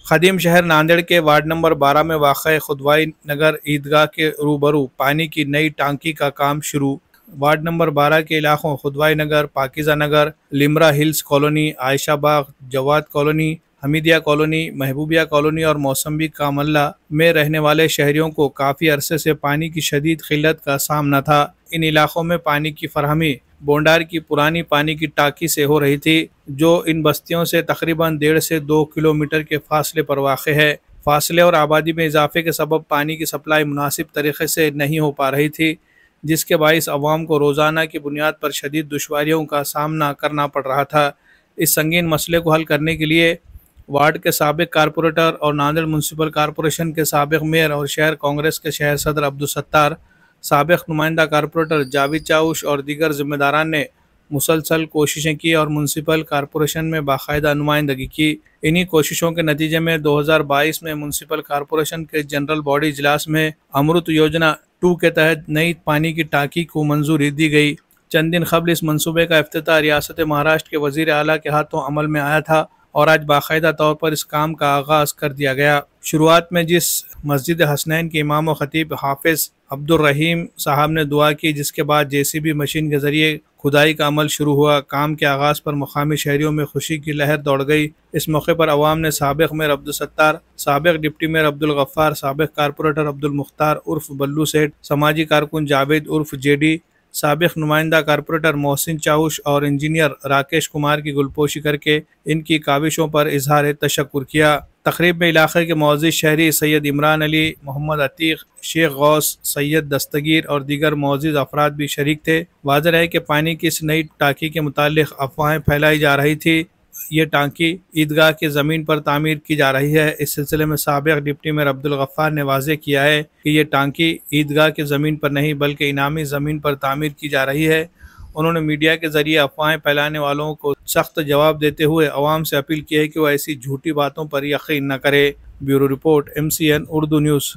खदीम शहर नांदेड़ के ward number 12 में वाक़ खुदवाई नगर ईदगाह के रूबरू पानी की नई टांकी का काम शुरू। वार्ड नंबर 12 के इलाकों Khudwai Nagar, Pakeeza Nagar, Limra Hills Colony, Ayesha Bagh, Jawad Colony, Hamidia Colony, Mehboobia Colony और मौसम्बी का मल्ला में रहने वाले शहरियों को काफ़ी अरसे से पानी की शदीद किल्लत का सामना था। इन इलाकों में पानी की फरहमी बोंडार की पुरानी पानी की टाकी से हो रही थी, जो इन बस्तियों से तकरीबन 1.5 से 2 किलोमीटर के फासले पर वाक़ है। फासले और आबादी में इजाफे के सबब पानी की सप्लाई मुनासिब तरीके से नहीं हो पा रही थी, जिसके बाइस अवाम को रोज़ाना की बुनियाद पर शदीद दुश्वारियों का सामना करना पड़ रहा था। इस संगीन मसले को हल करने के लिए वार्ड के साबिक कारपोरेटर और नांदेड़ म्यूनसिपल कॉरपोरेशन के साबिक मेयर और शहर कांग्रेस के शहर सदर अब्दुल सत्तार, साबिक नुमाइंदा कारपोरेटर जावेद चाउश और दीगर जिम्मेदारान ने मुसलसल कोशिशें की और म्यूनसिपल कॉरपोरेशन में बाकायदा नुमाइंदगी की। इन्हीं कोशिशों के नतीजे में 2022 में म्यूनसिपल कॉरपोरेशन के जनरल बॉडी इजलास में अमृत योजना 2 के तहत नई पानी की टांकी को मंजूरी दी गई। चंद दिन कबल इस मनसूबे का इफ्तिताह रियासत महाराष्ट्र के वजीर आला के हाथों अमल में आया था और आज बाकायदा तौर पर इस काम का आगाज़ कर दिया गया। शुरुआत में जिस मस्जिद हसनैन के इमाम व खतीब हाफिज़ अब्दुल रहीम साहब ने दुआ की, जिसके बाद JCB मशीन के ज़रिए खुदाई का अमल शुरू हुआ। काम के आगाज़ पर मुकामी शहरियों में खुशी की लहर दौड़ गई। इस मौके पर अवाम ने साबिक मेयर अब्दुल सत्तार, साबिक डिप्टी मेयर अब्दुल गफ्फार, साबिक कारपोरेटर अब्दुल मुख्तार उर्फ बल्लू सेठ, समाजी कारकुन जावेद उर्फ JD, साबिक नुमाइंदा कारपोरेटर मोहसिन चाउश और इंजीनियर राकेश कुमार की गुलपोशी करके इनकी काविशों पर इजहार तशक्कुर किया। तकरीब में इलाके के मौजूद शहरी सैयद इमरान अली, मोहम्मद अतीक, शेख गौस, सैयद दस्तगीर और दीगर मौजूद अफराद भी शरीक थे। वाज़ेह है कि पानी की इस नई टांकी के मुतालिक अफवाहें फैलाई जा रही थी। ये टांकी ईदगाह की ज़मीन पर तामीर की जा रही है। इस सिलसिले में साबिक डिप्टी मेयर अब्दुल गफ्फार ने वाज़ेह किया है कि ये टांकी ईदगाह की ज़मीन पर नहीं बल्कि इनामी ज़मीन पर तामीर की जा रही है। उन्होंने मीडिया के ज़रिए अफवाहें फैलाने वालों को सख्त जवाब देते हुए अवाम से अपील की है कि वह ऐसी झूठी बातों पर यकीन न करे। Bureau report, MCN Urdu news.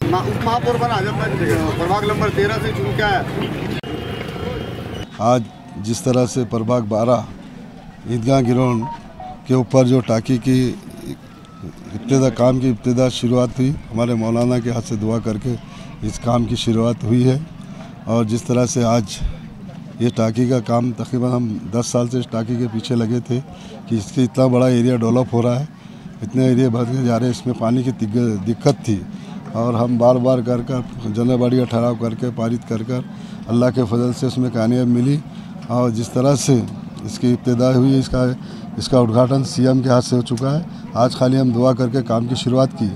महापौर बना प्रभाग नंबर 13 से शुरू किया है। आज जिस तरह से प्रभाग 12 ईदगाह ग्राउंड के ऊपर जो टांकी की काम की इब्तिदा शुरुआत हुई, हमारे मौलाना के हाथ से दुआ करके इस काम की शुरुआत हुई है। और जिस तरह से आज ये टांकी का काम तकरीबन हम 10 साल से इस टांकी के पीछे लगे थे कि इसके इतना बड़ा एरिया डेवलप हो रहा है, इतने एरिया भरते जा रहे हैं, इसमें पानी की दिक्कत थी और हम बार बार कर जनरल बॉडी का ठहराव करके पारित कर अल्लाह के फजल से उसमें कामयाबी मिली। और जिस तरह से इसकी इब्तिदा हुई, इसका उद्घाटन CM के हाथ से हो चुका है। आज खाली हम दुआ करके काम की शुरुआत की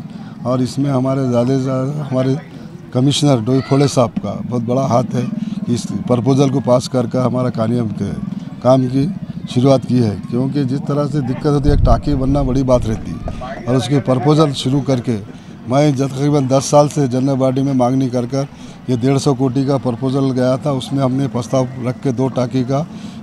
और इसमें हमारे ज़्यादा से ज़्यादा हमारे कमिश्नर डोईफोड़े साहब का बहुत बड़ा हाथ है कि इस प्रपोज़ल को पास करके हमारा काम की शुरुआत की है। क्योंकि जिस तरह से दिक्कत होती है, एक टांकी बनना बड़ी बात रहती है और उसके प्रपोज़ल शुरू करके मैं तकरीबन 10 साल से जनरल बॉडी में मांगनी कर ये 150 कोटी का प्रपोज़ल गया था। उसमें हमने प्रस्ताव रख के 2 टांकी का,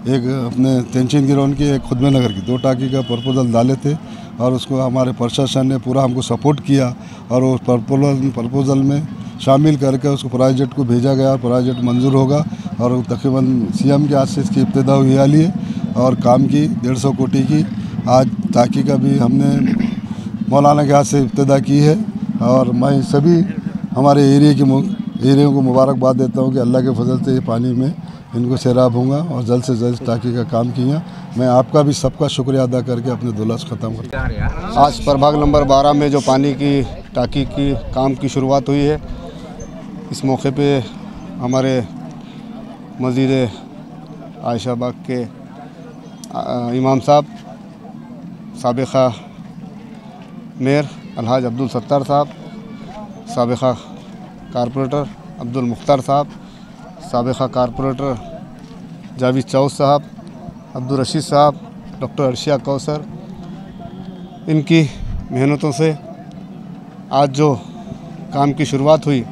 एक अपने तेंचिन ग्राउंड की, एक खुदमे नगर की 2 टांकी का प्रपोज़ल डाले थे और उसको हमारे प्रशासन ने पूरा हमको सपोर्ट किया और उस प्रपोज़ल में शामिल करके उसको प्रोजेक्ट को भेजा गया। प्रोजेक्ट मंजूर होगा और तकरीबन CM के हाथ से इसकी इब्तिदा हुई हाल है और काम की 150 कोटी की आज टांकी का भी हमने मौलाना के हाथ से इब्तिदा की है। और मैं सभी हमारे एरिया को मुबारकबाद देता हूँ कि अल्लाह के फजल से ये पानी में इनको सैराब होगा और जल्द से जल्द टांकी का काम किया। मैं आपका भी सबका शुक्रिया अदा करके अपने दुलास ख़त्म करता हूँ। आज प्रभाग नंबर 12 में जो पानी की टांकी की काम की शुरुआत हुई है, इस मौके पे हमारे मस्जिद आयशा बाग के इमाम साहब, साबिका मेयर अलहाज अब्दुल सत्तार साहब, साबिका कारपोरेटर अब्दुल मुख्तार साहब, साबिका कारपोरेटर जावेद चाउश साहब, अब्दुल रशीद साहब, डॉक्टर अर्शिया कौसर, इनकी मेहनतों से आज जो काम की शुरुआत हुई,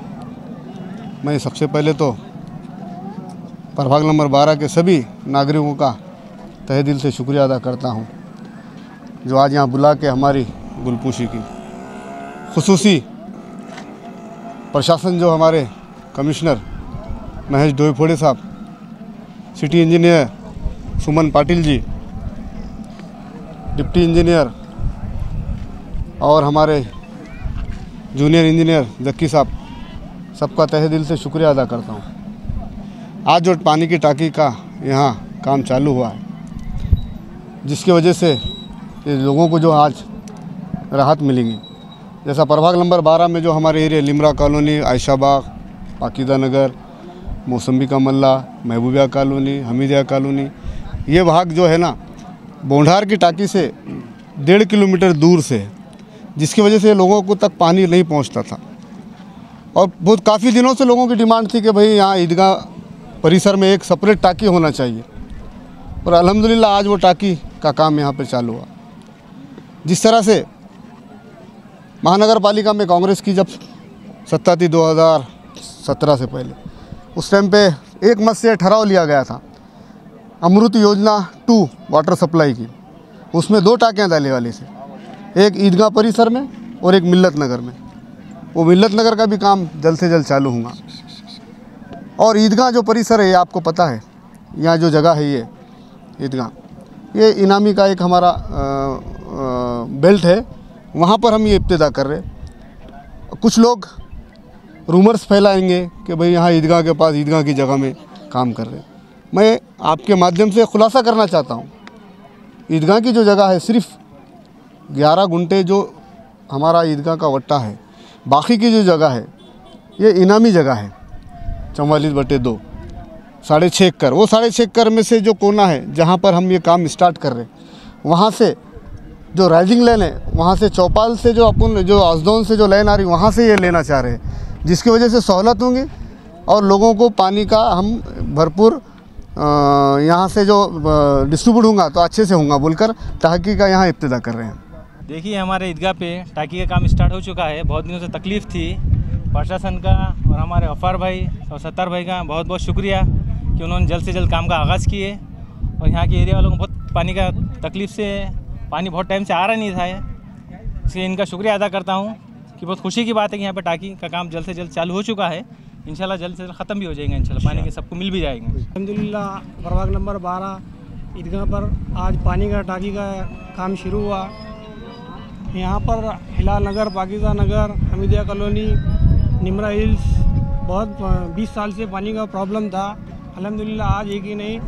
मैं सबसे पहले तो प्रभाग नंबर 12 के सभी नागरिकों का तहे दिल से शुक्रिया अदा करता हूं, जो आज यहाँ बुला के हमारी गुलपोशी की। खुसूसी प्रशासन जो हमारे कमिश्नर महेश डोईफोड़े साहब, सिटी इंजीनियर सुमन पाटिल जी, डिप्टी इंजीनियर और हमारे जूनियर इंजीनियर जक्की साहब, सबका तहे दिल से शुक्रिया अदा करता हूँ। आज जो पानी की टांकी का यहाँ काम चालू हुआ है, जिसकी वजह से ये लोगों को जो आज राहत मिलेंगी, जैसा प्रभाग नंबर 12 में जो हमारे एरिया लिमरा कॉलोनी, आयशा बाग, पाकीज़ा नगर, मौसम्बी का मल्ला, महबूबिया कॉलोनी, हमीदिया कॉलोनी, ये भाग जो है ना बोंढार की टांकी से 1.5 किलोमीटर दूर से है, जिसकी वजह से लोगों को तक पानी नहीं पहुंचता था। और बहुत काफ़ी दिनों से लोगों की डिमांड थी कि भाई यहाँ ईदगाह परिसर में एक सेपरेट टांकी होना चाहिए, और अल्हम्दुलिल्लाह आज वो टांकी का काम यहाँ पर चालू हुआ। जिस तरह से महानगर पालिका में कांग्रेस की जब सत्ता थी 2017 से पहले, उस टाइम पे एक मत से ठहराव लिया गया था अमृत योजना 2 वाटर सप्लाई की। उसमें 2 टांकियाँ डालने वाली थी, एक ईदगाह परिसर में और एक मिल्लत नगर में। वो मिल्लत नगर का भी काम जल्द से जल्द चालू होगा। और ईदगाह जो परिसर है, ये आपको पता है, यहाँ जो जगह है ये ईदगाह, ये इनामी का एक हमारा बेल्ट है, वहाँ पर हम ये इब्तिदा कर रहे हैं। कुछ लोग रूमर्स फैलाएंगे कि भाई यहाँ ईदगाह के पास ईदगाह की जगह में काम कर रहे हैं। मैं आपके माध्यम से खुलासा करना चाहता हूँ, ईदगाह की जो जगह है सिर्फ 11 गुंटे जो हमारा ईदगाह का वट्टा है, बाकी की जो जगह है ये इनामी जगह है 44/2, 6.5 एकड़। वो 6.5 एकड़ में से जो कोना है जहाँ पर हम ये काम स्टार्ट कर रहे हैं, वहाँ से जो राइजिंग लाइन है, वहाँ से चौपाल से जो अपन जो आजदौन से जो लाइन आ रही, वहाँ से ये लेना चाह रहे हैं, जिसकी वजह से सहूलत होंगी और लोगों को पानी का हम भरपूर यहाँ से जो डिस्ट्रीब्यूट होगा तो अच्छे से होगा बोलकर टांकी का यहाँ इब्तिदा कर रहे हैं। देखिए, हमारे ईदगाह पे टांकी का काम स्टार्ट हो चुका है। बहुत दिनों से तकलीफ़ थी, प्रशासन का और हमारे गफ्फार भाई और सत्तार भाई का बहुत बहुत शुक्रिया कि उन्होंने जल्द से जल्द काम का आगाज़ किए। और यहाँ के एरिया वालों को बहुत पानी का तकलीफ़ से, पानी बहुत टाइम से आ रहा नहीं था, इसलिए इनका शुक्रिया अदा करता हूँ कि बहुत खुशी की बात है कि यहाँ पर टांकी का काम जल्द से जल्द चालू हो चुका है। इंशाल्लाह जल्द से जल्द ख़त्म भी हो जाएगा, इंशाल्लाह पानी के सबको मिल भी जाएंगे। अल्हम्दुलिल्लाह प्रभाग नंबर 12 ईदगाह पर आज पानी का टांकी का काम शुरू हुआ। यहाँ पर हिलाल नगर, पाकीज़ा नगर, हमीदिया कॉलोनी, निमरा हिल्स, बहुत 20 साल से पानी का प्रॉब्लम था। अल्हम्दुलिल्लाह आज एक ही नहीं,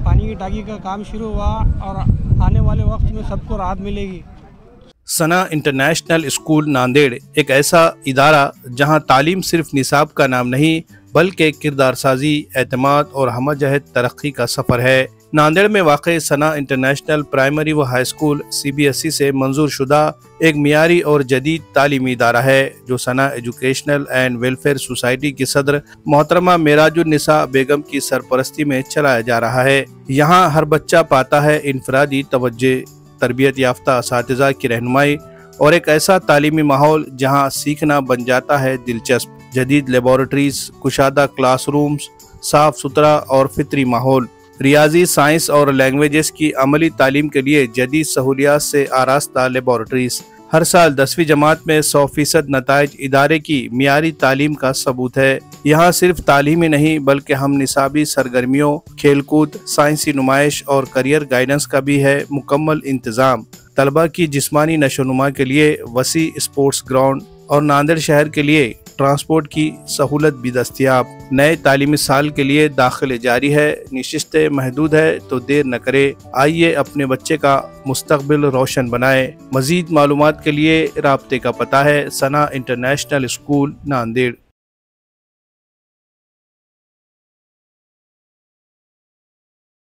पानी की टांकी का काम शुरू हुआ और आने वाले वक्त में सबको राहत मिलेगी। सना इंटरनेशनल स्कूल नांदेड़ एक ऐसा इदारा जहां तालीम सिर्फ निसाब का नाम नहीं बल्कि किरदार साजी, एतमाद और हमजहत तरक्की का सफ़र है। नांदेड़ में वाक़ सना इंटरनेशनल प्राइमरी व हाई स्कूल CBSE से मंजूर शुदा एक मियारी और जदीद तालीमी इदारा है, जो सना एजुकेशनल एंड वेलफेयर सोसाइटी की सदर मोहतरमा मेराजुन्निसा बेगम की सरपरस्ती में चलाया जा रहा है। यहाँ हर बच्चा पाता है इनफरादी तवज्जो, तरबियत याफ्ता असातिज़ा की रहनुमाई और एक ऐसा तालीमी माहौल जहाँ सीखना बन जाता है दिलचस्प। जदीद लेबॉरेटरीज, कुशादा क्लासरूम्स, साफ सुथरा और फितरी माहौल, रियाजी, साइंस और लैंग्वेजेस की अमली तालीम के लिए जदीद सहूलियात से आरास्ता लेबॉरेटरीज। हर साल 10वीं जमात में 100% नताइज इदारे की मियारी तालीम का सबूत है। यहाँ सिर्फ तालीम ही नहीं बल्कि हम निसाबी सरगर्मियों, खेलकूद, साइंसी नुमाइश और करियर गाइडेंस का भी है मुकम्मल इंतजाम। तलबा की जिस्मानी नशोनुमा के लिए वसी स्पोर्ट्स ग्राउंड और नांदेड़ शहर के लिए ट्रांसपोर्ट की सहूलत भी दस्तयाब। नए तालीमी साल के लिए दाखिले जारी है, निशिस्तें महदूद है, तो देर न करे, आइए अपने बच्चे का मुस्तकबिल रोशन बनाए। मजीद मालूमात के लिए राब्ते का पता है सना इंटरनेशनल स्कूल नांदेड़।